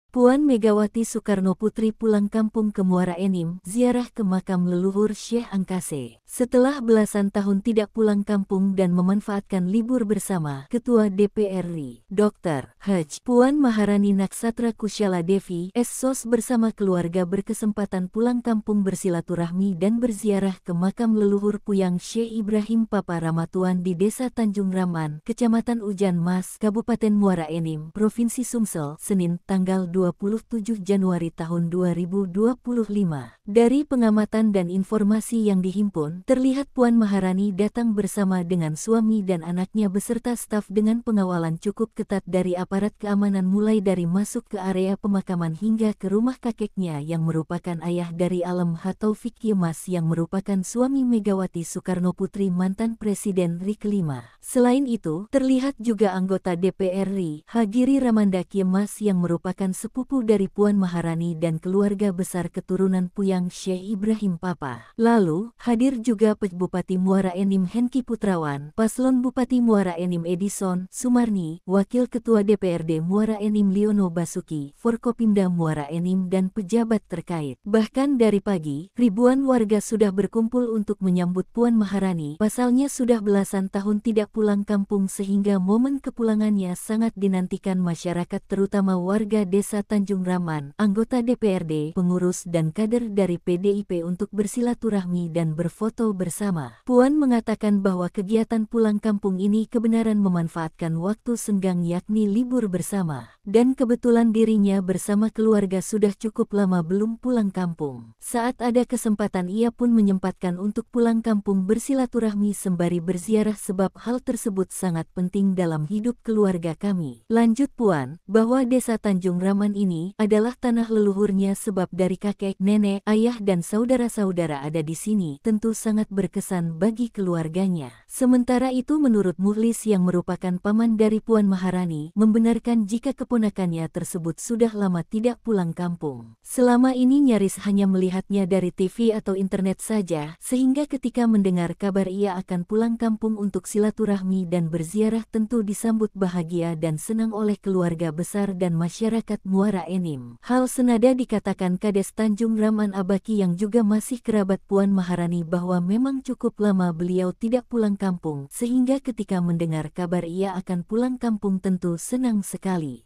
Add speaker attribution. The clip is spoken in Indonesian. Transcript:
Speaker 1: Puan Megawati Soekarnoputri pulang kampung ke Muara Enim, ziarah ke makam leluhur Syekh Angkase. Setelah belasan tahun tidak pulang kampung dan memanfaatkan libur bersama, Ketua DPR RI, Dr. Hj. Puan Maharani Naksatra Kushala Devi, SSOS bersama keluarga berkesempatan pulang kampung bersilaturahmi dan berziarah ke makam leluhur Puyang Syekh Ibrahim Papa Ramatuan di Desa Tanjung Raman, Kecamatan Ujan Mas, Kabupaten Muara Enim, Provinsi Sumsel, Senin, tanggal 27 Januari tahun 2025. Dari pengamatan dan informasi yang dihimpun, terlihat Puan Maharani datang bersama dengan suami dan anaknya beserta staf dengan pengawalan cukup ketat dari aparat keamanan mulai dari masuk ke area pemakaman hingga ke rumah kakeknya yang merupakan ayah dari Alem H. Taufik Yemas yang merupakan suami Megawati Soekarnoputri mantan Presiden RI kelima. Selain itu, terlihat juga anggota DPR RI, Hagiri Ramanda Yemas yang merupakan sepupu dari Puan Maharani dan keluarga besar keturunan Puyang Syekh Ibrahim Papa. Lalu, hadir juga Bupati Muara Enim Henki Putrawan, Paslon Bupati Muara Enim Edison Sumarni, Wakil Ketua DPRD Muara Enim Liono Basuki, Forkopimda Muara Enim dan pejabat terkait. Bahkan dari pagi, ribuan warga sudah berkumpul untuk menyambut Puan Maharani. Pasalnya sudah belasan tahun tidak pulang kampung sehingga momen kepulangannya sangat dinantikan masyarakat terutama warga Desa Tanjung Raman, anggota DPRD, pengurus dan kader dari PDIP untuk bersilaturahmi dan berfoto bersama. Puan mengatakan bahwa kegiatan pulang kampung ini kebenaran memanfaatkan waktu senggang yakni libur bersama. Dan kebetulan dirinya bersama keluarga sudah cukup lama belum pulang kampung. Saat ada kesempatan ia pun menyempatkan untuk pulang kampung bersilaturahmi sembari berziarah sebab hal tersebut sangat penting dalam hidup keluarga kami. Lanjut Puan, bahwa Desa Tanjung Raman ini adalah tanah leluhurnya sebab dari kakek, nenek, ayah dan saudara-saudara ada di sini, tentu sangat berkesan bagi keluarganya. Sementara itu menurut Muhlis yang merupakan paman dari Puan Maharani, membenarkan jika keponakannya tersebut sudah lama tidak pulang kampung. Selama ini nyaris hanya melihatnya dari TV atau internet saja, sehingga ketika mendengar kabar ia akan pulang kampung untuk silaturahmi dan berziarah tentu disambut bahagia dan senang oleh keluarga besar dan masyarakat Muara Enim. Hal senada dikatakan Kades Tanjung Raman Abaki yang juga masih kerabat Puan Maharani bahwa memang cukup lama beliau tidak pulang kampung, sehingga ketika mendengar kabar ia akan pulang kampung tentu senang sekali.